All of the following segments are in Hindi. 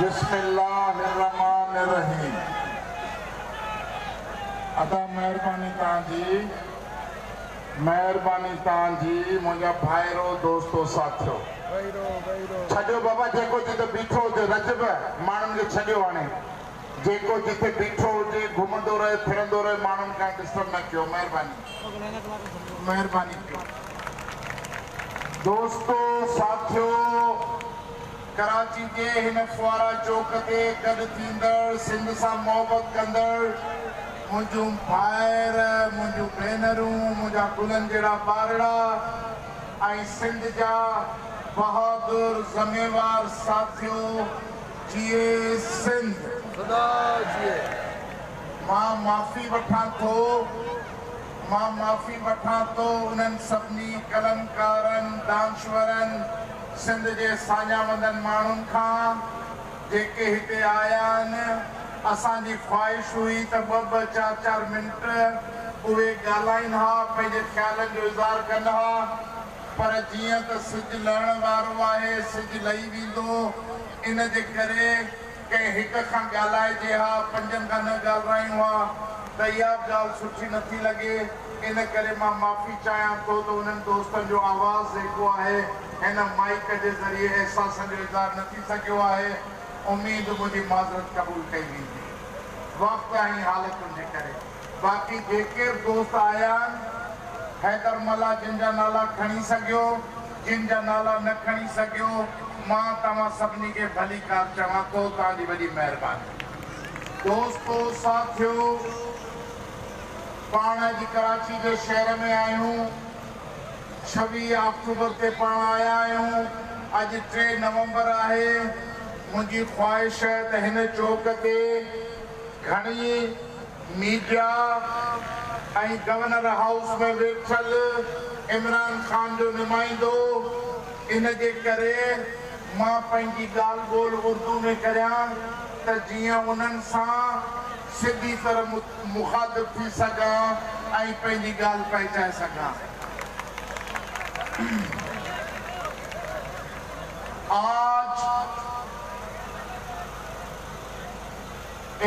बिस्मिल्लाहिर्रहमानिर्रहीम। अदा मेहरबानी तांजी मुझा भाईरो दोस्तो साथियो छो बाबा जेको जिते बीठो हुजे रजब माण्हुनि खे छॾियो हाणे जेको जिते बीठो हुजे घुमंदो रहे फिरंदो रहे माण्हुनि खां डिस्टर्ब न कयो महिरबानी कयो। दोस्तो साथियो कराची के हिन फुआरा चौक ते गॾु थींदड़ सिंध सां मोहबत कंदड़ मुंहिंजूं भाइर मुंहिंजूं भेनरूं मुंहिंजा गुलनि जहिड़ा ॿारड़ा ऐं सिंध जा बहादुर ज़िम्मेवार साथियो जिए सिंध मां माफ़ी वठां थो उन्हनि सभिनी कलमकारनि दानश्वरनि सिंध जे साञावंदनि माण्हुनि खां जेके हिते आया आहिनि। असांजी ख़्वाहिश हुई त ॿ 4 मिंट उहे ॻाल्हाइनि हा पंहिंजे ख़्यालनि जो इज़हार कनि हा पर जीअं त सिजु लहण वारो आहे सिजु लही वेंदो इन जे करे कंहिं हिक खां ॻाल्हाइजे हा 5 खां न ॻाल्हायूं हा त इहा ॻाल्हि सुठी नथी लॻे। इन करे मां माफ़ी चाहियां थो त उन्हनि दोस्तनि जो आवाज़ जेको आहे हिन माइक जे ज़रिए एहसासनि जो इज़हार न थी सघियो आहे। उम्मीद मुंहिंजी माज़रत क़बूल कई वेंदी वक़्त ऐं हालतुनि जे करे। बाक़ी जेके दोस्त आया आहिनि हैदर मला जिन जा नाला खणी सघियो जिन जा नाला न खणी सघियो मां तव्हां सभिनी खे भली कार चवां थो तव्हांजी वॾी महिरबानी। दोस्तो साथियो पाण अॼु कराची जे शहर में आहियूं 26 अक्टूबर ते पाण आया आहियूं। अॼु 3 नवंबर आहे। मुंहिंजी ख़्वाहिश है त हिन चौक ते घणी मीडिया ऐं गवर्नर हाउस में वेठल इमरान खान जो नुमाइंदो इन जे करे मां पंहिंजी ॻाल्हि ॿोल उर्दू में करियां त जीअं उन्हनि सां सिधी तरह मुखातिब थी सघां ऐं पंहिंजी ॻाल्हि पहुचाए सघां। आज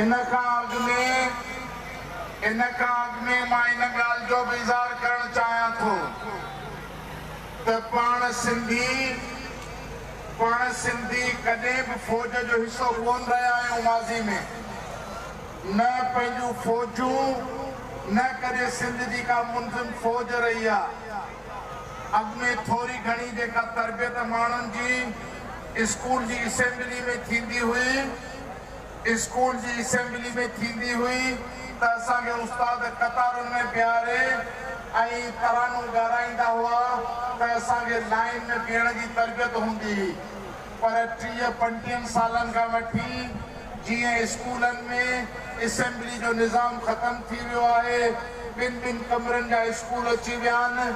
इन खां अॻु में मां इन ॻाल्हि जो बि इज़हार करणु चाहियां थो त पाण सिंधी कॾहिं बि फ़ौज जो हिसो कोन रहिया आहियूं। माज़ी में न पंहिंजूं फ़ौजूं न कॾहिं सिंध जी का मुंज़िम फ़ौज रही आहे। अॻु में थोरी घणी जेका तरबियत माण्हुनि जी स्कूल जी असेंबली में थींदी हुई त असांखे उस्ताद कतारुनि में बीहारे ऐं तरानूं ॻाल्हाईंदा हुआ त असांखे लाइन में बीहण जी तरबियत हूंदी हुई। पर 30-35 सालनि खां वठी जीअं स्कूलनि में असेंबली जो निज़ाम ख़तमु थी वियो आहे 2 कमरनि जा स्कूल अची विया आहिनि।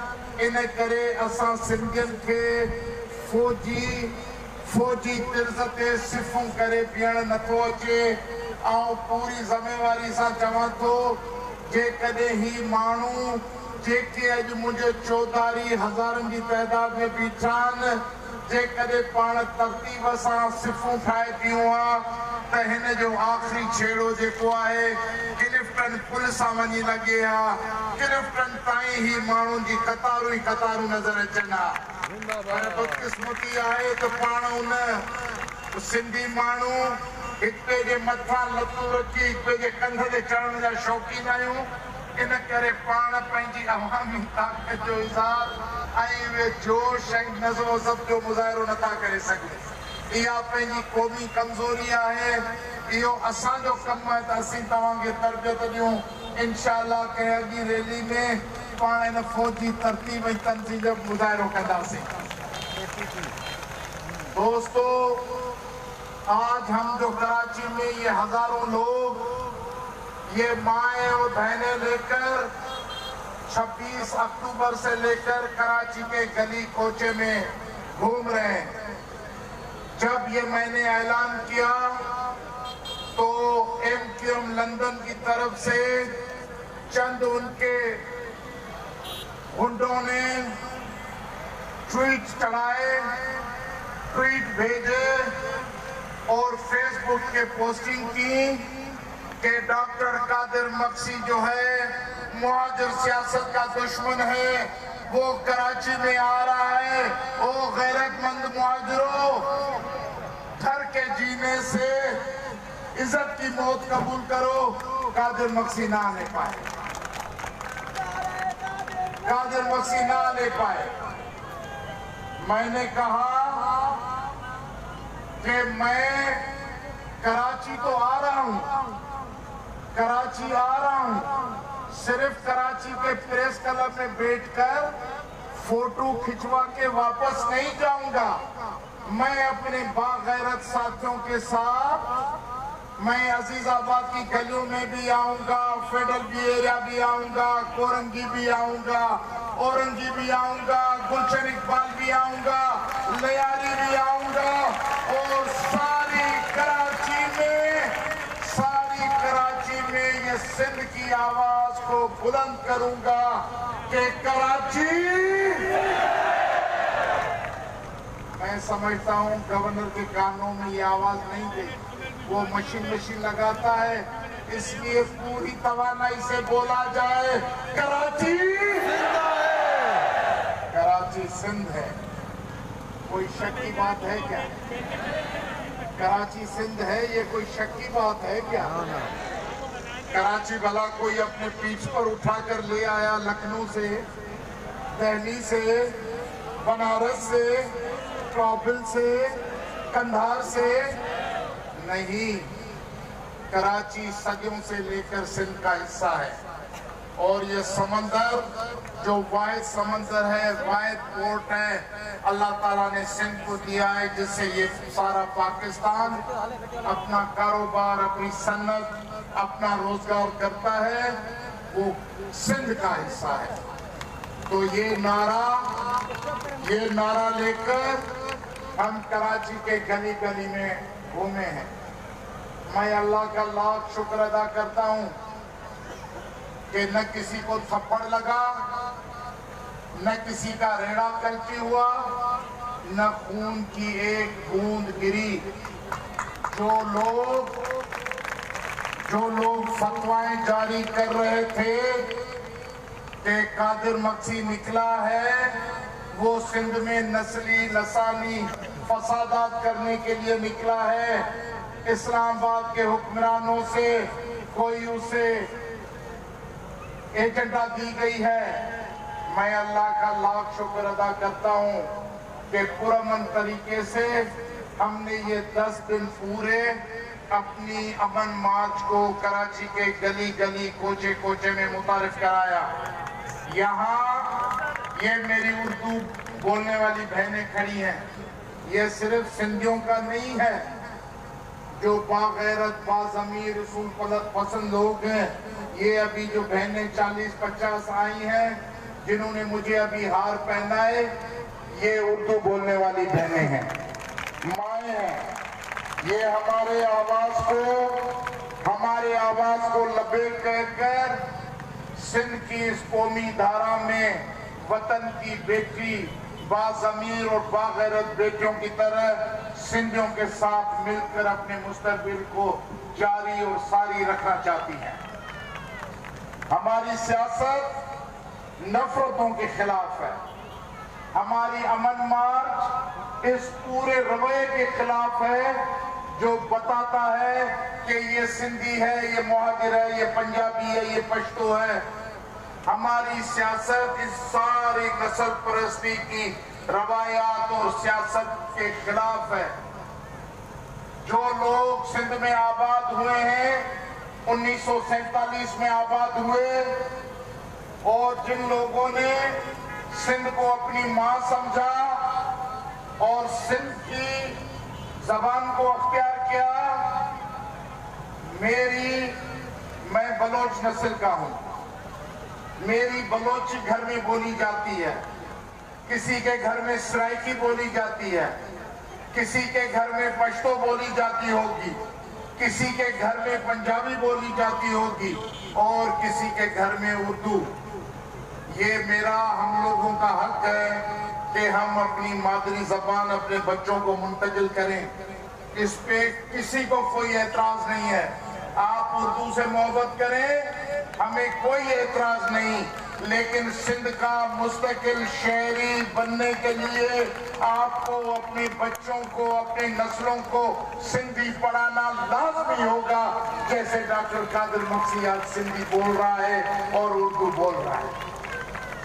इन करे असां सिंधियुनि खे फ़ौजी तिर्ज़ ते सिफ़ूं करे बीहण नथो अचे। ऐं पूरी ज़िम्मेवारी सां चवां थो जेकॾहिं ही माण्हू जेके अॼु मुंहिंजे चौधारी हज़ारनि जी तइदाद में बीठा आहिनि जेकॾहिं पाण तरतीब सां सिफ़ूं ठाहे पियूं हा त हिन जो आख़िरी छेड़ो जेको आहे क्लिफ्टन पुल सां वञी लॻे हा। क्लिफ्टन ताईं ही माण्हुनि जी कतारूं ई कतारूं नज़र अचनि हा। पर बदकिस्मती आहे त पाण उन सिंधी माण्हू हिक ॿिए जे मथां लतूं रखी हिक ॿिए जे कंध ते चढ़ण जा शौक़ीन आहियूं। इन करे पाण पंहिंजी अवामी ताक़त जो इज़हार ऐं उहे जोश ऐं नज़्म ज़ब्त जो मुज़ाहिरो नथा करे सघूं। इहा पंहिंजी क़ौमी कमज़ोरी आहे। इहो असांजो कमु आहे त असीं तव्हांखे तरबियत ॾियूं। इंशाअल्लाह कंहिं अॻी रैली में पाण हिन फ़ौजी तरतीब ऐं तनज़ीम जो मुज़ाहिरो कंदासीं। दोस्तो आज हम जो कराची में ये हजारों लोग ये माएँ और बहनें लेकर 26 अक्टूबर से लेकर कराची के गली कोचे में घूम रहे हैं। जब ये मैंने ऐलान किया तो MQM लंदन की तरफ से चंद उनके गुंडों ने ट्वीट चढ़ाए ट्वीट भेजे और फेसबुक के पोस्टिंग की कि डॉक्टर कादिर मक्सी जो है मुहाजिर सियासत का दुश्मन है, वो कराची में आ रहा है। ओ गैरतमंद मुहाजिरों, घर के जीने से इज्जत की मौत कबूल करो। कादिर मक्सी ना ले पाए, कादिर मक्सी ना ले पाए। मैंने कहा कि मैं कराची तो आ रहा हूं, कराची आ रहा हूं, सिर्फ कराची के प्रेस क्लब में बैठकर फोटो खिंचवा के वापस नहीं जाऊंगा। मैं अपने बागैरत साथियों के साथ मैं अजीजाबाद की गलियों में भी आऊंगा, फेडरल बी एरिया भी आऊंगा, कोरंगी भी आऊंगा, औरंगी भी आऊंगा, गुलशन इकबाल भी आऊंगा, लियारी भी आऊंगा और सारी कराची में ये सिंध की आवाज को बुलंद करूंगा कि कराची। मैं समझता हूं गवर्नर के कानों में ये आवाज नहीं गई, वो मशीन लगाता है, इसलिए पूरी तवानाई से बोला जाए कराची, कराची सिंध है। कोई शक की बात है क्या? कराची सिंध है, ये कोई शक की बात है क्या? कराची भला कोई अपने पीठ पर उठाकर ले आया लखनऊ से, दिल्ली से, बनारस से, काबुल से, कंधार से? नहीं, कराची सदियों से लेकर सिंध का हिस्सा है। और ये समंदर जो वाहिद समंदर है, वाहिद पोर्ट है, अल्लाह ताला ने सिंध को दिया है, जिससे ये सारा पाकिस्तान अपना कारोबार, अपनी सन्नत, अपना रोजगार करता है, वो सिंध का हिस्सा है। तो ये नारा लेकर हम कराची के गली गली में घूमे हैं। मैं अल्लाह का लाख शुक्र अदा करता हूं कि न किसी को थप्पड़ लगा, न किसी का रेड़ा कल्टी हुआ, न खून की एक बूंद गिरी। जो लोग फतवाएं जारी कर रहे थे कि कादिर मक्सी निकला है, वो सिंध में नस्ली लसानी फसादात करने के लिए निकला है। इस्लामाबाद के हुक्मरानों से कोई उसे एजेंडा दी गई है। मैं अल्लाह का लाख शुक्र अदा करता हूं कि पुरअमन तरीके से हमने ये 10 दिन पूरे अपनी अमन मार्च को कराची के गली गली, कोचे कोचे में मुतारिफ कराया। यहाँ ये मेरी उर्दू बोलने वाली बहनें खड़ी हैं, ये सिर्फ सिंधियों का नहीं है, जो बागैरत, बाज़मीर, रसूल पसंद लोग हैं। ये अभी जो बहनें 40-50 आई हैं, जिन्होंने मुझे अभी हार पहना है, ये उर्दू बोलने वाली बहनें हैं, माएँ हैं। ये हमारे आवाज को लबेक कहकर सिंध की इस कौमी धारा में वतन की बेटी, बाज़मीर और बागैरत बेटियों की तरह सिंधियों के साथ मिलकर अपने मुस्तकबिल को जारी और सारी रखना चाहती है। हमारी सियासत नफरतों के खिलाफ है। हमारी अमन मार्च इस पूरे रवैये के खिलाफ है जो बताता है कि ये सिंधी है, ये मुहाजिर है, ये पंजाबी है, ये पश्तो है। हमारी सियासत इस सारी नस्ल परस्ती की रवायात और सियासत के खिलाफ है। जो लोग सिंध में आबाद हुए हैं, 1947 में आबाद हुए, और जिन लोगों ने सिंध को अपनी मां समझा और सिंध की जबान को अख्तियार किया। मैं बलोच नस्ल का हूं, मेरी बलोची घर में बोली जाती है, किसी के घर में सराइकी बोली जाती है, किसी के घर में पश्तो बोली जाती होगी, किसी के घर में पंजाबी बोली जाती होगी और किसी के घर में उर्दू। ये हम लोगों का हक है कि हम अपनी मादरी जबान अपने बच्चों को मुंतकिल करें। इस पे किसी को कोई एतराज नहीं है। आप उर्दू से मोहब्बत करें, हमें कोई एतराज नहीं, लेकिन सिंध का मुस्तकिल शहरी बनने के लिए आपको अपने बच्चों को, अपनी नस्लों को सिंधी पढ़ाना लाजमी होगा, जैसे डॉक्टर कादिर मक्सी आज सिंधी बोल रहा है और उर्दू बोल रहा है।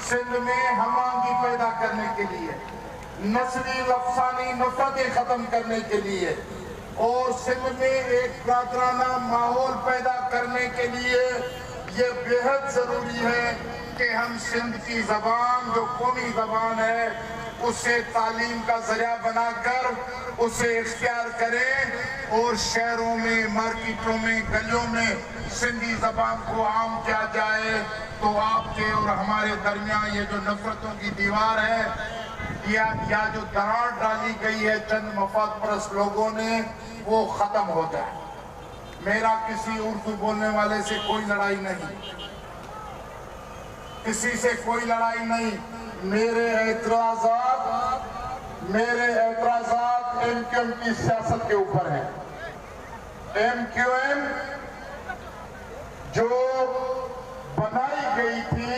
सिंध में हमांगी पैदा करने के लिए, नस्ली लफसानी नफरतें खत्म करने के लिए और सिंध में एक बरादराना माहौल पैदा करने के लिए ये बेहद जरूरी है कि हम सिंध की जबान, जो कौमी जबान है, उसे तालीम का जरिया बनाकर उसे इख्तियार करें और शहरों में, मार्केटों में, गलियों में सिंधी जबान को आम किया जाए। तो आपके और हमारे दरमियान ये जो नफरतों की दीवार है या जो दरार डाली गई है चंद मफाद परस्त लोगों ने, वो खत्म हो जाए। मेरा किसी उर्दू बोलने वाले से कोई लड़ाई नहीं, किसी से कोई लड़ाई नहीं। मेरे एतराज़ात एमक्यूएम की सियासत के ऊपर है। एमक्यूएम जो बनाई गई थी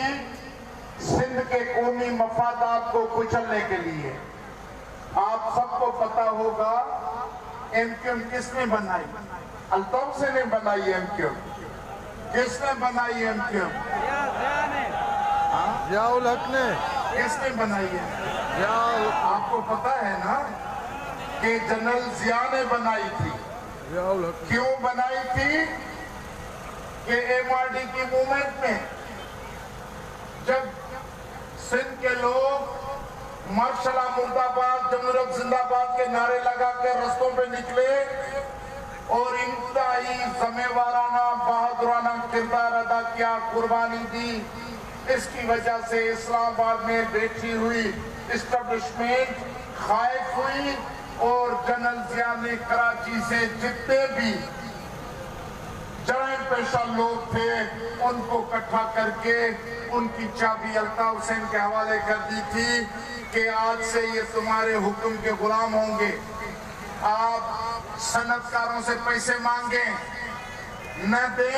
सिंध के कौमी मफादात को कुचलने के लिए, आप सबको पता होगा एमक्यूएम किसने बनाई? अल्ताफ से ने बनाई एमक्यूएम। किसने बनाई एमक्यूएम? जियाउल हक ने। किसने बनाई है? आपको पता है ना कि जनरल जिया ने बनाई थी। क्यों बनाई थी? कि एमआरडी की मूवमेंट में जब सिंध के लोग मार्शल मुर्दाबाद, जमहूरियत जिंदाबाद के नारे लगा के रस्तों पे निकले और इंतहाई ज़िम्मेवाराना, बहादुराना किरदार अदा किया, कुर्बानी दी, इसकी वजह से इस्लामाबाद में बैठी हुई इस्टेब्लिशमेंट खाइफ हुई और जनरल जिया ने कराची से जितने भी जराइम पेशा लोग थे उनको इकट्ठा करके उनकी चाबी अल्ताफ हुसैन के हवाले कर दी थी कि आज से ये तुम्हारे हुक्म के गुलाम होंगे। आप सनतकारों से पैसे मांगे न दे,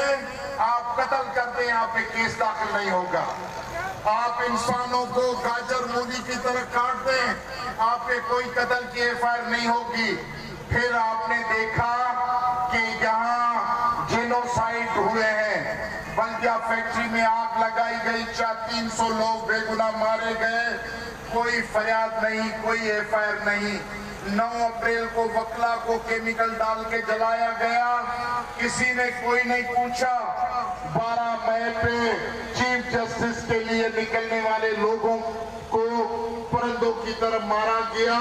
आप कत्ल कर दे, यहाँ पे केस दाखिल नहीं होगा। आप इंसानों को गाजर मूली की तरह काट दें, आप पे कोई कत्ल की एफआईआर नहीं होगी। फिर आपने देखा कि यहाँ जेनोसाइड हुए हैं, बल्दिया फैक्ट्री में आग लगाई गई, 300 लोग बेगुनाह मारे गए, कोई फरियाद नहीं, कोई एफआईआर नहीं। 9 अप्रैल को वकला को केमिकल डाल के जलाया गया, किसी ने कोई नहीं पूछा। 12 मई पे चीफ जस्टिस के लिए निकलने वाले लोगों को परिंदों की तरह मारा गया,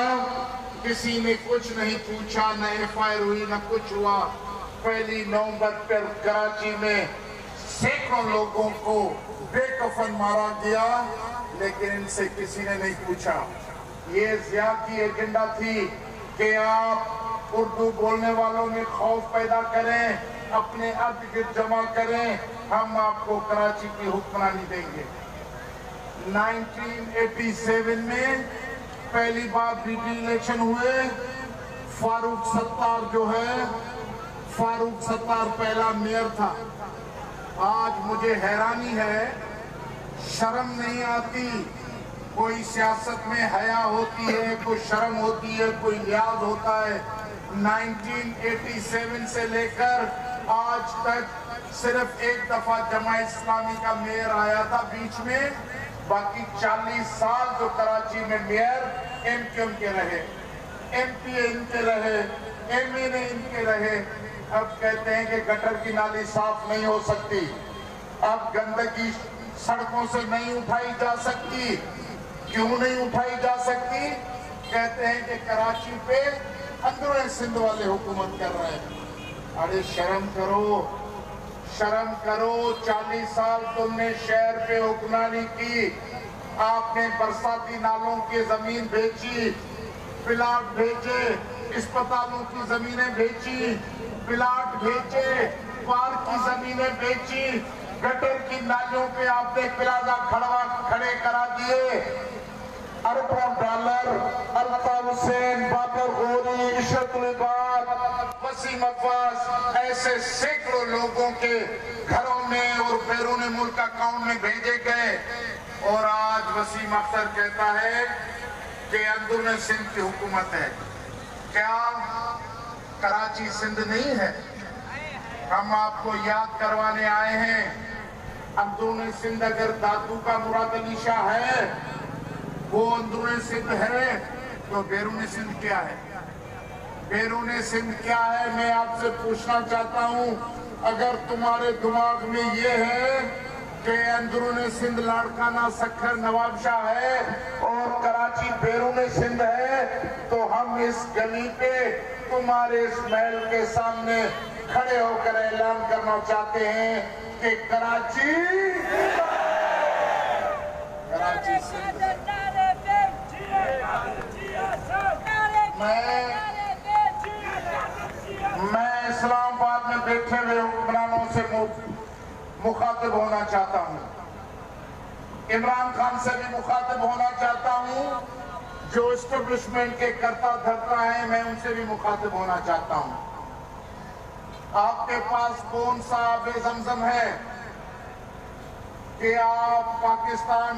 किसी ने कुछ नहीं पूछा, न एफआईआर हुई न कुछ हुआ। 1 नवंबर पर कराची में सैकड़ों लोगों को बेकफन मारा गया, लेकिन इनसे किसी ने नहीं पूछा। ये जिया की एजेंडा थी कि आप उर्दू बोलने वालों में खौफ पैदा करें, अपने अर्द गिर्द जमा करें, हम आपको कराची की हुक्मरानी देंगे। 1987 में पहली बार बीटी इलेक्शन हुए। फारूक सत्तार जो है, फारूक सत्तार पहला मेयर था। आज मुझे हैरानी है, शर्म नहीं आती। कोई सियासत में हया होती है, कोई शर्म होती है, कोई लिहाज होता है। 1987 से लेकर आज तक सिर्फ एक दफा जमात इस्लामी का मेयर आया था बीच में, बाकी 40 साल जो कराची में मेयर एमक्यूएम के रहे, एमपीए इनके रहे, एमएनए इनके रहे। अब कहते हैं कि गटर की नाली साफ नहीं हो सकती, अब गंदगी सड़कों से नहीं उठाई जा सकती। क्यों नहीं उठाई जा सकती? कहते हैं कि कराची पे अंदरूनी सिंध वाले हुकूमत कर रहे हैं। अरे शर्म करो, शर्म करो। 40 साल तुमने शहर पे हुक्मरानी की, आपने बरसाती नालों की जमीन बेची, प्लाट भेजे, अस्पतालों की जमीनें बेची, प्लाट भेजे, पार्क की जमीनें बेची, गटर की नालियों पे आपने प्लाजा खड़े करा दिए। अरबों डॉलर अल्ताफ हुसैन, बाबर गोरी, इशरत उल इबाद वसीम अब्बास ऐसे सैकड़ों लोगों के घरों में और बैरून मुल्क अकाउंट में भेजे गए। और आज वसीम अख्तर कहता है कि अंदरून सिंध की हुकूमत है। क्या कराची सिंध नहीं है? हम आपको याद करवाने आए हैं, अंदरून सिंध अगर दादू का मुराद अली शाह है, वो अंदरून सिंध है, तो बैरून सिंध क्या है? बैरून सिंध क्या है? मैं आपसे पूछना चाहता हूं, अगर तुम्हारे दिमाग में ये है कि अंदरून सिंध लाड़काना सखर नवाबशाह है और कराची बैरून सिंध है, तो हम इस गली पे तुम्हारे इस महल के सामने खड़े होकर ऐलान करना चाहते हैं कि कराची सिंध। मैं इस्लामाबाद में बैठे हुए हुक्मरानों से मुखातिब होना चाहता हूं, इमरान खान से भी मुखातिब होना चाहता हूं, जो एस्टेब्लिशमेंट के कर्ता धर्ता हैं, मैं उनसे भी मुखातिब होना चाहता हूं। आपके पास कौन सा आबे ज़मज़म है कि आप पाकिस्तान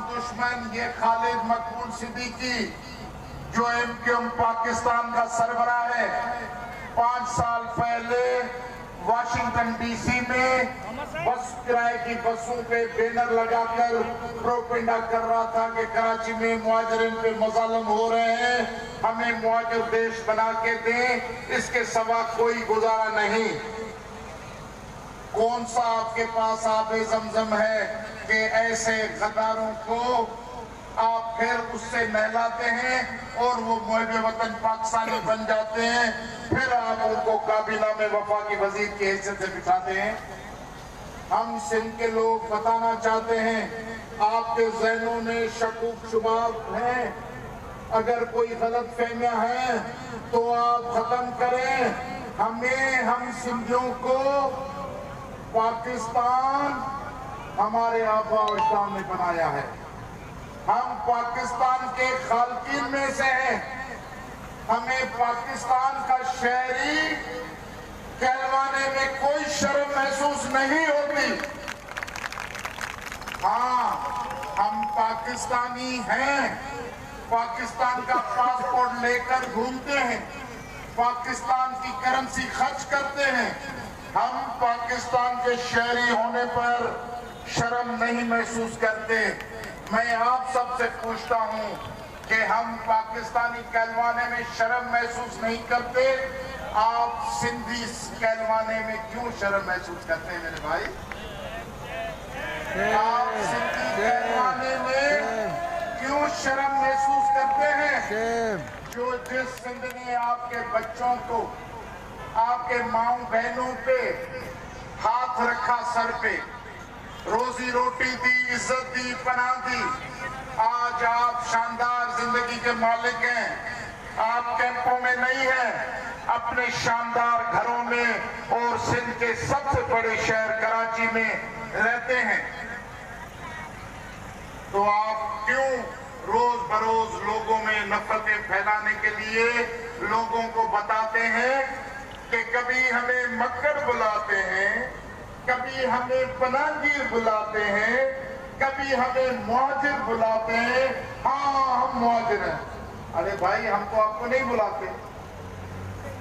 दुश्मन ये खालिद मकबूल सिद्दीकी जो एमक्यूएम पाकिस्तान का सरबराह है, 5 साल पहले वाशिंगटन डीसी में बस किराए की बसों पे बैनर लगाकर प्रोपेगेंडा कर रहा था कि कराची में मुहाजिरीन पे मज़ालिम हो रहे हैं, हमें मुहाजिर देश बना के दें, इसके सिवा कोई गुजारा नहीं। कौन सा आपके पास आबे ज़मज़म है कि ऐसे गद्दारों को आप फिर उससे नहलाते हैं और वो मुहब्बे वतन पाकिस्तानी बन जाते हैं, फिर आप उनको काबीना में वफाकी वजीर की हैसियत से बिठाते हैं। हम सिंध के लोग बताना चाहते हैं, आपके ज़हनों में शकूक शुबात हैं, अगर कोई गलत फहमियां हैं तो आप खत्म करें। हम सिंधियों को पाकिस्तान हमारे आबा और अजदाद ने बनाया है, हम पाकिस्तान के खालकीन में से हैं, हमें पाकिस्तान का शहरी कहलवाने में कोई शर्म महसूस नहीं होती। हाँ, हम पाकिस्तानी हैं, पाकिस्तान का पासपोर्ट लेकर घूमते हैं, पाकिस्तान की करेंसी खर्च करते हैं, हम पाकिस्तान के शहरी होने पर शर्म नहीं महसूस करते। मैं आप सबसे पूछता हूं कि हम पाकिस्तानी कहलवाने में शर्म महसूस नहीं करते, आप सिंधी कहलवाने में क्यों शर्म महसूस करते हैं मेरे भाई? आप सिंधी कहलवाने में क्यों शर्म महसूस करते हैं? जिस सिंध ने आपके बच्चों को, आपके माओ बहनों पे हाथ रखा, सर पे रोजी रोटी दी, इज्जत दी, पनाह दी, आज आप शानदार जिंदगी के मालिक हैं, आप कैंपों में नहीं हैं, अपने शानदार घरों में और सिंध के सबसे बड़े शहर कराची में रहते हैं। तो आप क्यों रोज बरोज लोगों में नफरतें फैलाने के लिए लोगों को बताते हैं कि कभी हमें मक्कर बुलाते हैं, कभी हमें पनाहगीर बुलाते हैं, कभी हमें मुहाजिर बुलाते हैं। हाँ, हम मुहाजिर हैं। अरे भाई, हम तो आपको नहीं बुलाते,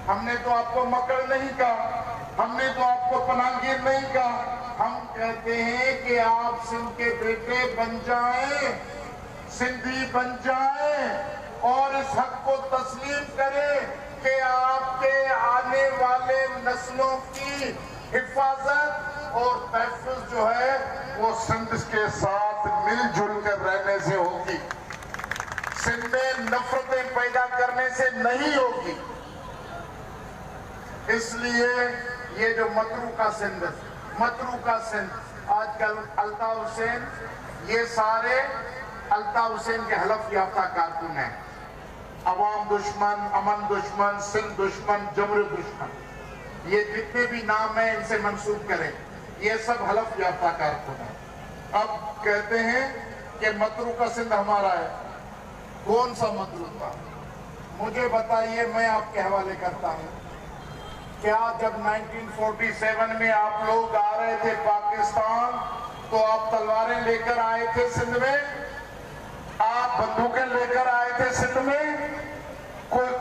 हमने तो आपको मक्कर नहीं कहा, हमने तो आपको पनाहगीर नहीं कहा, हम कहते हैं कि आप सिंध के बेटे बन जाएं, सिंधी बन जाएं और इस हक को तस्लीम करें कि आपके आने वाले नस्लों की हिफाजत और तहफ़्फ़ुज़ जो है वो सिंध के साथ मिलजुल कर रहने से होगी, सिंध में नफरतें पैदा करने से नहीं होगी। इसलिए ये जो मतरूका सिंध आजकल अल्ताफ हुसैन, ये सारे अल्ताफ हुसैन के हलफ याफ्ता कारकुन हैं, अवाम दुश्मन, अमन दुश्मन, सिंध दुश्मन, जमहूरियत दुश्मन, ये जितने भी नाम है इनसे मंसूब करें, ये सब हलफ याफ्ता कारकुन है। अब कहते हैं कि मतरूका सिंध हमारा है। कौन सा मतरूका? मुझे बताइए, मैं आपके हवाले करता हूं, क्या जब 1947 में आप लोग आ रहे थे पाकिस्तान तो आप तलवारें लेकर आए थे सिंध में? आप बंदूकें लेकर आए थे सिंध में?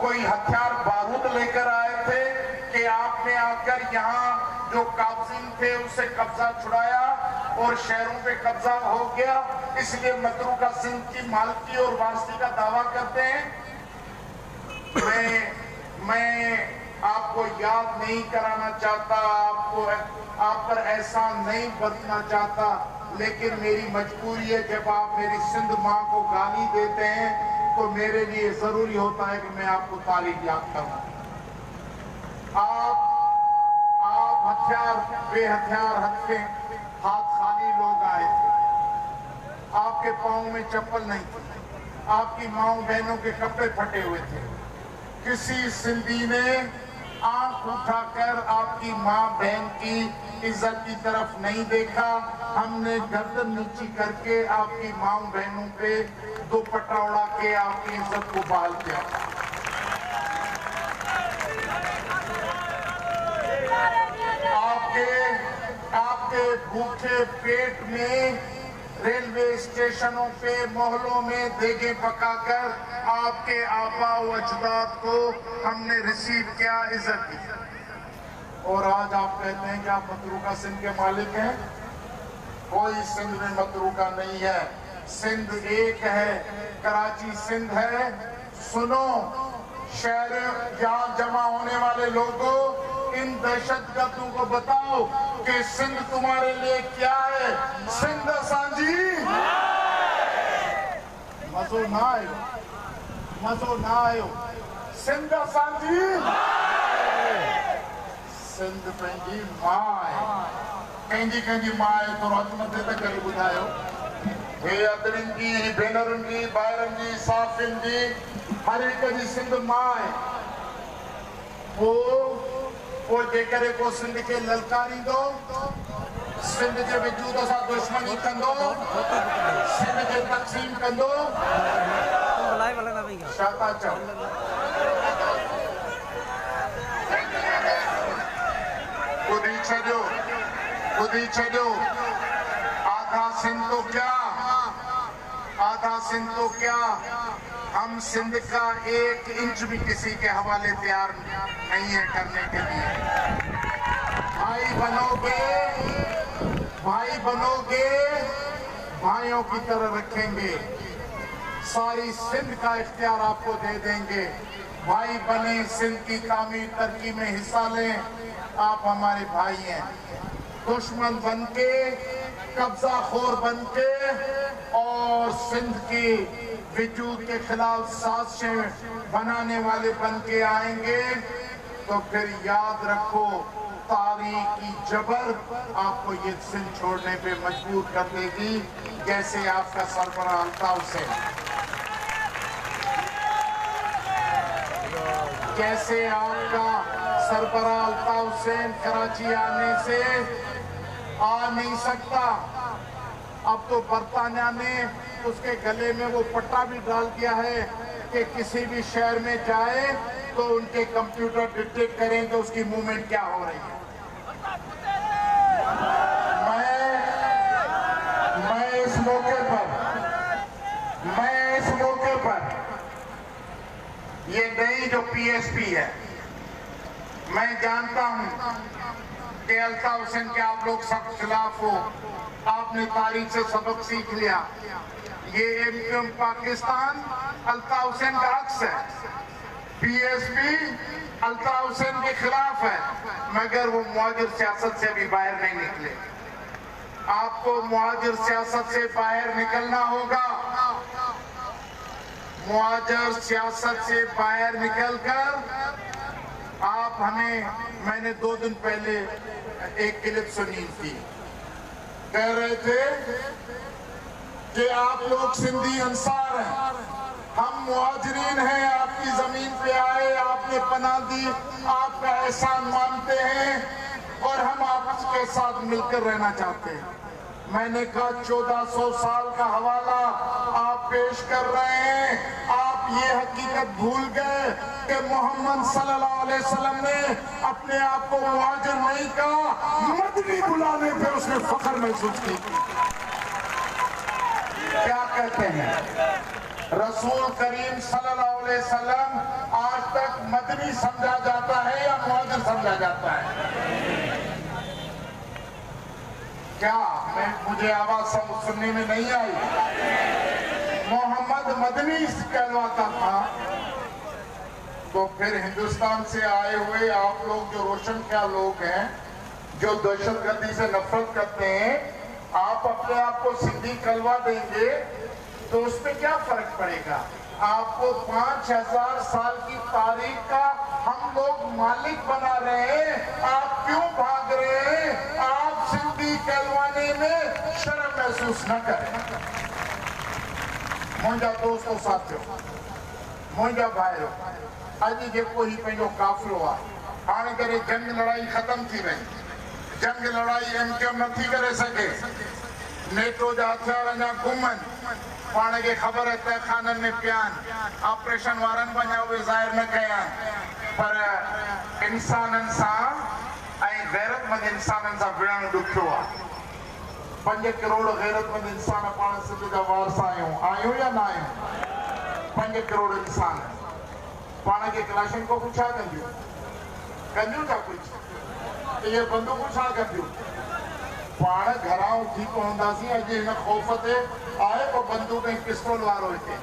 कोई हथियार बारूद लेकर आए थे कि आपने आकर यहाँ जो काबजीन थे उससे कब्जा छुड़ाया और शहरों पे कब्जा हो गया, इसलिए मतरूका सिंध की मालकी और वारसी का दावा करते हैं? मैं आपको याद नहीं कराना चाहता, आप पर एहसान नहीं बरतना चाहता, लेकिन मेरी मजबूरी है, जब आप मेरी सिंध माँ को गाली देते हैं तो मेरे लिए जरूरी होता है कि मैं आपको तारीफ याद करूं। आप हथियार बेहथियार हाथ खाली लोग आए थे, आपके पांव में चप्पल नहीं थी, आपकी माओ बहनों के कपड़े फटे हुए थे। किसी सिंधी ने आंख उठाकर आपकी माँ बहन की इज्जत की तरफ नहीं देखा। हमने गर्दन नीची करके आपकी माँ बहनों पे दुपट्टा उड़ा के आपकी इज्जत को बहाल किया। आपके भूखे पेट में रेलवे स्टेशनों पे मोहल्लों में देगे पकाकर आपके आबा व अजदाद को हमने रिसीव किया, इज्जत की। और आज आप कहते हैं कि आप मतरूका सिंध के मालिक हैं। कोई सिंध में मतरूका नहीं है, सिंध एक है, कराची सिंध है। सुनो शहर, यहाँ जमा होने वाले लोगों, इन दहशतगर्दों को बताओ कि सिंध तुम्हारे लिए क्या है। सिंध असांजी मज़ो ना आयो, सिंध असांजी, सिंध पंहिंजी मां आहे, कंहिंजी मां आहे, थोरो हथ मथे त करे ॿुधायो। हे अदड़ियुनि जी, भेनरुनि जी, ॿाहिरनि जी, साफ़ियुनि जी, हर हिक जी सिंध मां आहे। पोइ जेकॾहिं को सिंध खे ललकारींदो, सिंध जे वजूद सां दुश्मनी कंदो, सिंध खे तक़सीम कंदो, छा था चओ? ॿुधी छॾियो, आधा सिंध तो क्या, हम सिंध का 1 इंच भी किसी के हवाले तैयार नहीं है करने के लिए। भाई बनोगे, भाइयों की तरह रखेंगे, सारी सिंध का इख्तियार आपको दे देंगे। भाई बने, सिंध की तामीर तरक्की में हिस्सा लें, आप हमारे भाई हैं। दुश्मन बनके, कब्जा खोर बनके और सिंध की वजूद के खिलाफ साजिशें बनाने वाले बनके आएंगे तो फिर याद रखो, तारीखी जबर आपको ये सिंध छोड़ने पे मजबूर कर देगी, जैसे आपका सरबराह अल्ताफ हुसैन, जैसे आपका सरबराह अल्ताफ हुसैन कराची आने से आ नहीं सकता। अब तो बरतानिया ने उसके गले में वो पट्टा भी डाल दिया है कि किसी भी शहर में जाए तो उनके कंप्यूटर डिटेक्ट करें कि उसकी मूवमेंट क्या हो रही है। मैं इस मौके पर ये नई जो पीएसपी है, मैं जानता हूं कि अल्ताफ हुसैन के आप लोग सब खिलाफ हो, आपने तारीख से सबक सीख लिया। ये एमक्यूएम पाकिस्तान अल्ताफ हुसैन का अक्स है, पीएसपी अल्ताफ हुसैन के खिलाफ है, मगर वो मुहाजिर सियासत से भी बाहर नहीं निकले। आपको मुहाजिर सियासत से बाहर निकलना होगा। मुहाजिर सियासत से बाहर निकलकर आप मैंने 2 दिन पहले एक क्लिप सुनी थी, कह रहे थे कि आप लोग सिंधी अंसार हैं, हम मुहाजिरीन हैं, आपकी जमीन पे आए, आपने पनाह दी, आपका एहसान मानते हैं और हम आपके साथ मिलकर रहना चाहते हैं। मैंने कहा 1400 साल का हवाला आप पेश कर रहे हैं, आप आप ये हकीकत भूल गए कि मोहम्मद सल्लल्लाहु अलैहि वसल्लम ने अपने आप को मुहाजिर नहीं कहा, मदनी बुलाने पे उसने फख्र महसूस की। क्या कहते हैं रसूल करीम सल्लल्लाहु अलैहि वसल्लम आज तक मदनी समझा जाता है या मुहाजिर समझा जाता है? क्या मुझे आवाज सुनने में नहीं आई? मोहम्मद मदनी कहलवाता था। तो फिर हिंदुस्तान से आए हुए आप लोग जो रोशन ख्याल लोग हैं, जो दहशतगर्दी से नफरत करते हैं, आप अपने आप को सिद्दीक कहलवा देंगे तो उसमें क्या फर्क पड़ेगा? आपको 5000 साल की तारीख का हम लोग मालिक बना रहे हैं, आप क्यों भाग रहे हैं? आप सिद्दीक कहलवाने में शर्म महसूस न करें। मुझा दोस्तों साथियों, मुझा भाइयों, अॼु जेको ही पंहिंजो काफ़िलो आहे, हाणे करे जंग लड़ाई ख़त्म थी वई। जंग लड़ाई एमकेएम नथी करे सघे। नेटो जा हथियार अञा गुमनि, पाण खे ख़बर है तहखाननि में पिया आहिनि। ऑपरेशन वारनि बि अञा उहे ज़ाहिर न कया आहिनि। पर इंसाननि सां ऐं गैरतमंद इंसाननि सां विढ़णु ॾुखियो आहे। 5 करोड़ गैरतमंद इंसान पाण सिंध जा वारसा आहियूं या न आहियूं? 5 करोड़ इंसान पाण खे कलाशनकोफ छा कंदियूं? कंदियूं छा कुझु? इहे बंदूकूं छा कंदियूं? पाण घरां उथी पवंदासीं। अॼु हिन ख़ौफ़ ते आहे को बंदूक ऐं पिस्तौल वारो हिते,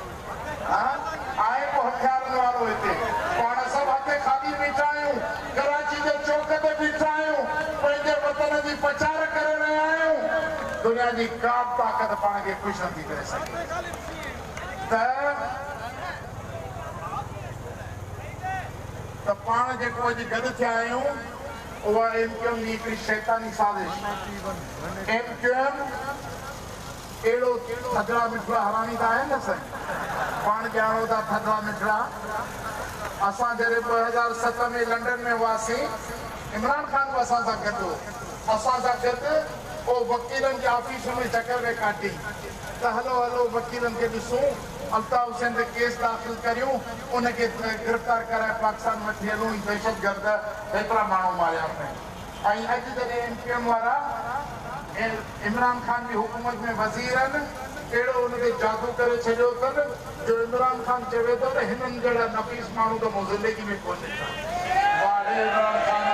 आहे को हथियारनि वारो हिते? पाण सभु हथे खाली बीठा आहियूं, कराची जे चौक ते बीठा आहियूं, पंहिंजे वतन जी प्रचार करे रहिया आहियूं। दुनिया जी का बि ताक़त पाण खे ख़ुशि नथी करे सघे। त पाण जेको अॼु गॾु थिया आहियूं, उहा एमकेएम जी हिकिड़ी शैतानी साज़िश। एमकेएम अहिड़ो थधड़ा मिठड़ा हरामी त आहे न साईं, पाण ॼाणो था थधड़ा मिठड़ा। असां जॾहिं 2007 में लंडन में हुआसीं, इमरान खान बि असां सां गॾु हो। असां सां गॾु पोइ वकीलनि जे ऑफिस में चकर में काटी त हलो हलो वकीलनि खे ॾिसूं, अल्ताफ हुसैन ते केस दाख़िल करियूं, उनखे गिरफ़्तार कराए पाकिस्तान वठी हलूं। दहशतगर्द हेतिरा माण्हू मारिया पिया। ऐं अॼु जॾहिं एमकेएम वारा इमरान खान जी हुकूमत में वज़ीर आहिनि, अहिड़ो उनखे जादू करे छॾियो अथनि जो इमरान खान चवे थो त हिननि जहिड़ा नफ़ीस माण्हू त मूं ज़िंदगी में कोन ॾिठा। वाह इमरान खान,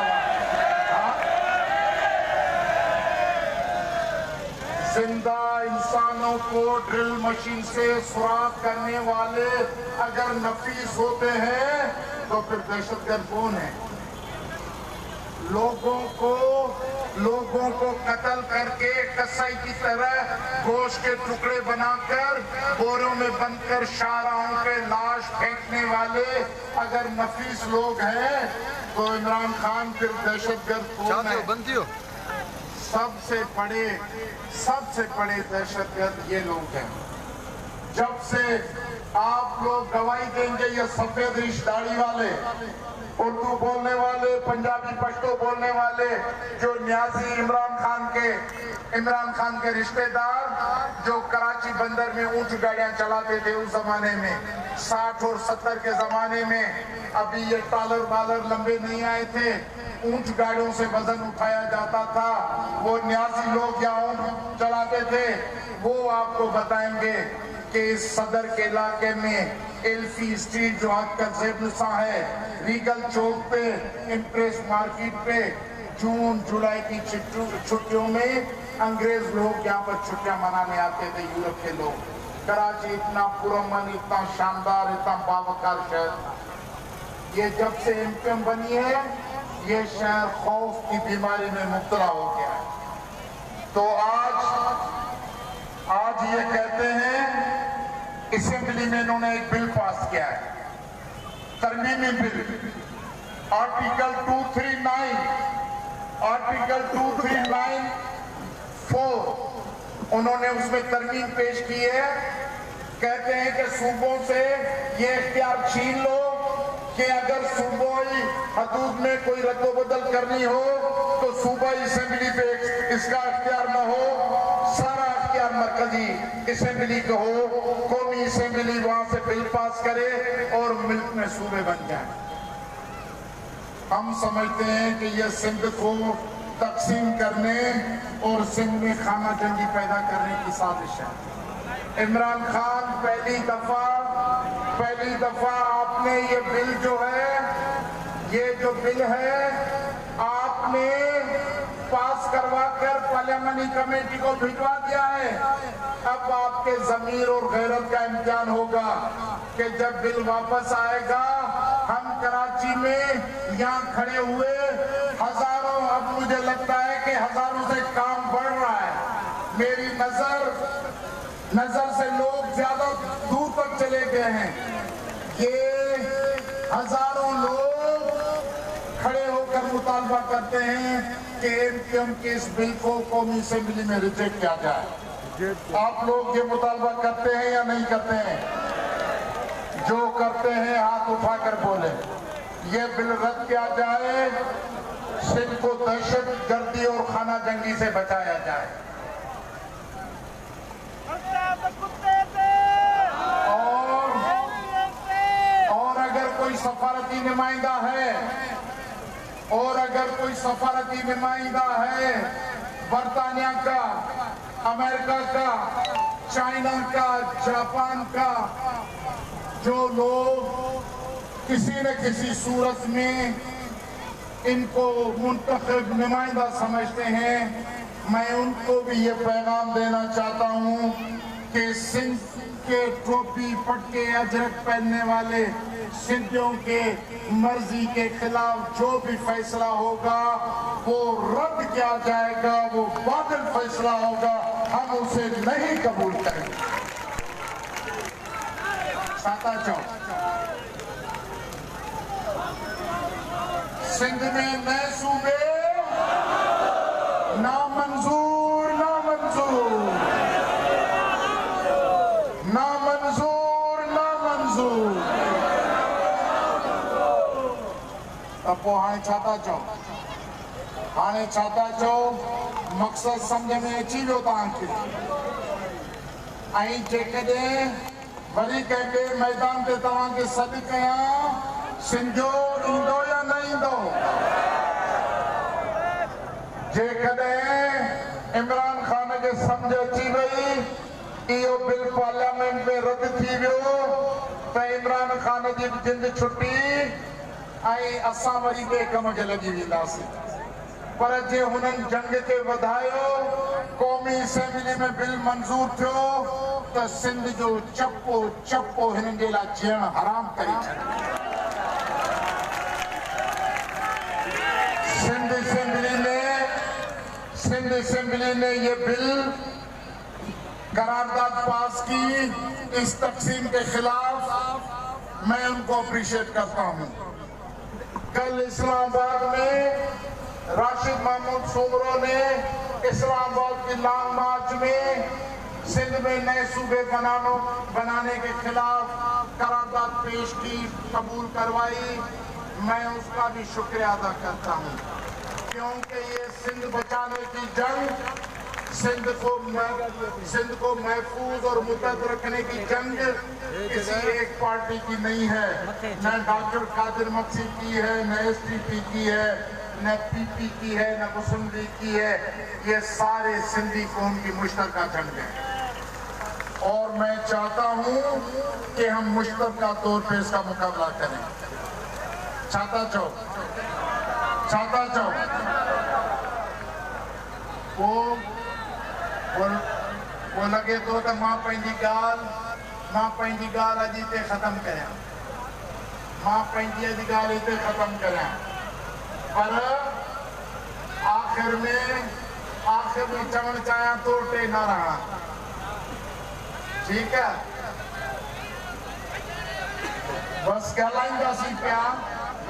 जिंदा इंसानों को ड्रिल मशीन से सुराख करने वाले अगर नफीस होते हैं तो फिर दहशतगर्द कौन है? लोगों को कत्ल करके कसाई की तरह गोश्त के टुकड़े बनाकर बोरों में बंद कर शाहराहों पे लाश फेंकने वाले अगर नफीस लोग हैं तो इमरान खान फिर दहशतगर्द कौन है? सबसे बड़े दहशतगर्द ये लोग हैं। जब से आप लोग गवाही देंगे, ये सफेद रिश दाढ़ी वाले, उर्दू बोलने वाले, पंजाबी पश्तो बोलने वाले, जो न्याजी इमरान खान के रिश्तेदार, जो कराची बंदर में ऊंट गाड़ियां चलाते थे उस जमाने में, 60 और 70 के जमाने में। अभी ये टालर बालर लंबे नहीं आए थे, ऊंट गाड़ियों से वजन उठाया जाता था, वो न्याजी लोग या ऊंट चलाते थे। वो आपको बताएंगे कि इस सदर के इलाके में एल्फी स्ट्रीट जो आज का जेबनुसा है, रीगल चौक पे, इम्प्रेस मार्केट पे जून जुलाई की छुट्टियों में अंग्रेज लोग यहाँ पर छुट्टियां मनाने आते थे, यूरोप के लोग। कराची इतना पुरअमन, इतना शानदार, इतना बावकार शहर था। ये जब से एमकेएम बनी है, ये शहर खौफ की बीमारी में मुब्तला हो गया है। तो आज ये कहते हैं, असेंबली में इन्होंने एक बिल पास किया है, तरमीमी बिल, आर्टिकल 239(4) उन्होंने उसमें तरमीम पेश की है। कहते हैं कि सूबों से ये इख्तियार छीन लो कि अगर सूबाई हदूद में कोई रद्दोबदल करनी हो तो सूबाई असेंबली पे इसका इख्तियार न हो, सारा इख्तियार मरकजी असेंबली का हो, कौमी असेंबली असम्बली वहां से बिल पास करे और मुल्क में सूबे बन जाए। हम समझते हैं कि यह सिंध को तकसीम करने और सिंध में खाना जंगी पैदा करने की साजिश है। इमरान खान पहली दफा आपने ये बिल जो है आपने पास करवा कर पार्लियामेंट्री कमेटी को भिजवा दिया है। अब आपके ज़मीर और गैरत का इम्तिहान होगा कि जब बिल वापस आएगा, हम कराची में यहाँ खड़े हुए हजारों, अब मुझे लगता है कि हजारों से काम बढ़ रहा है। मेरी नजर से लोग ज्यादा दूर तक चले गए हैं। ये हजारों लोग खड़े होकर मुतालबा करते हैं कि एमक्यूएम के इस बिल को कौमी असेंबली में रिजेक्ट किया जाए। आप लोग ये मुतालबा करते हैं या नहीं करते हैं? जो करते हैं हाथ उठाकर बोले ये बिल रद्द किया जाए, सिंध को दहशत गर्दी और खाना जंगी से बचाया जाए। और अगर कोई सफारती नुमाइंदा है बरतानिया का, अमेरिका का, चाइना का, जापान का, जो लोग किसी न किसी सूरत में इनको मुंतखब नुमाइंदा समझते हैं, मैं उनको भी ये पैगाम देना चाहता हूँ कि सिंध के टोपी पटके अजरक पहनने वाले सिंधियों के मर्जी के खिलाफ जो भी फैसला होगा वो रद्द किया जाएगा, वो बातिल फैसला होगा, हम उसे नहीं कबूल करेंगे। छाता चौक सिंध में नए सूबे नामंजूर, नामंजूर, नामंजूर, नामंजूर। अब हाणे छाता चओ मक़सद सम्झ में अची वियो तव्हांखे। ऐं जेकॾहिं वरी कंहिं ॿिए मैदान ते तव्हांखे सॾु कयां, सिंधियो ईंदो या न ईंदो? जेकॾहिं इमरान खान खे सम्झ अची वई इहो बिल पार्लियामेंट में रद्द थी वियो त इमरान खान जी जिंद छुटी ऐं असां वरी ॿिए कम खे लॻी वेंदासीं। पर जे हुननि जंग खे वधायो, क़ौमी असेंबली में बिल मंज़ूर थियो त सिंध जो चपो हिननि जे लाइ जीअण हराम करे छॾियो। सिंध असेंबली ने ये बिल करारदाद पास की इस तकसीम के खिलाफ, मैं उनको अप्रिशिएट करता हूँ। कल इस्लामाबाद में राशिद महमूद सोमरो ने इस्लामाबाद की लॉन्ग मार्च में सिंध में नए सूबे बनाने के खिलाफ करारदाद पेश की, कबूल करवाई। मैं उसका भी शुक्रिया अदा करता हूँ, क्योंकि ये सिंध बचाने की जंग, सिंध को महफूज और मुतहद रखने की जंग किसी एक पार्टी की नहीं है, न डॉक्टर कादिर मक्सी की है, न एसपीपी की है, न पीपी की है, न मुस्लिम लीग की है। ये सारे सिंधी कौम की मुश्तरका जंग है और मैं चाहता हूँ कि हम मुश्तरका तौर पे इसका मुकाबला करें। छाता चौक वो लगे तो मां पंहिंजी ॻाल्हि अॼु हिते ख़त्म करियां, पर आख़िर में चवणु चाहियां तो टे न रहा। ठीक है, बस ॻाल्हाईंदासीं पिया,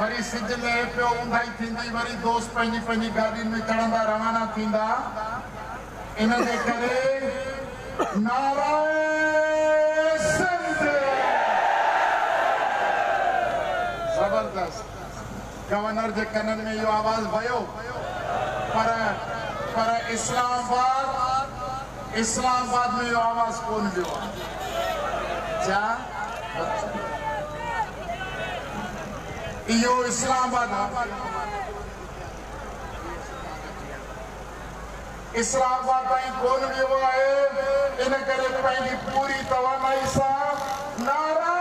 वरी सिज लहे पियो, ऊंधाई थींदी, वरी दोस्त पंहिंजी गाॾियुनि में चढ़ंदा रवाना थींदा। इन जे करे नाराए सिंध जबरदस्त गवर्नर जे कननि में इहो आवाज़ वियो, पर इस्लामाबाद में इहो आवाज़ कोन वियो। बच्चा इहो इस्लामाबाद इस्लामाबाद ताईं कोन वियो आहे इन करे पंहिंजी पूरी तवानाई सां नारा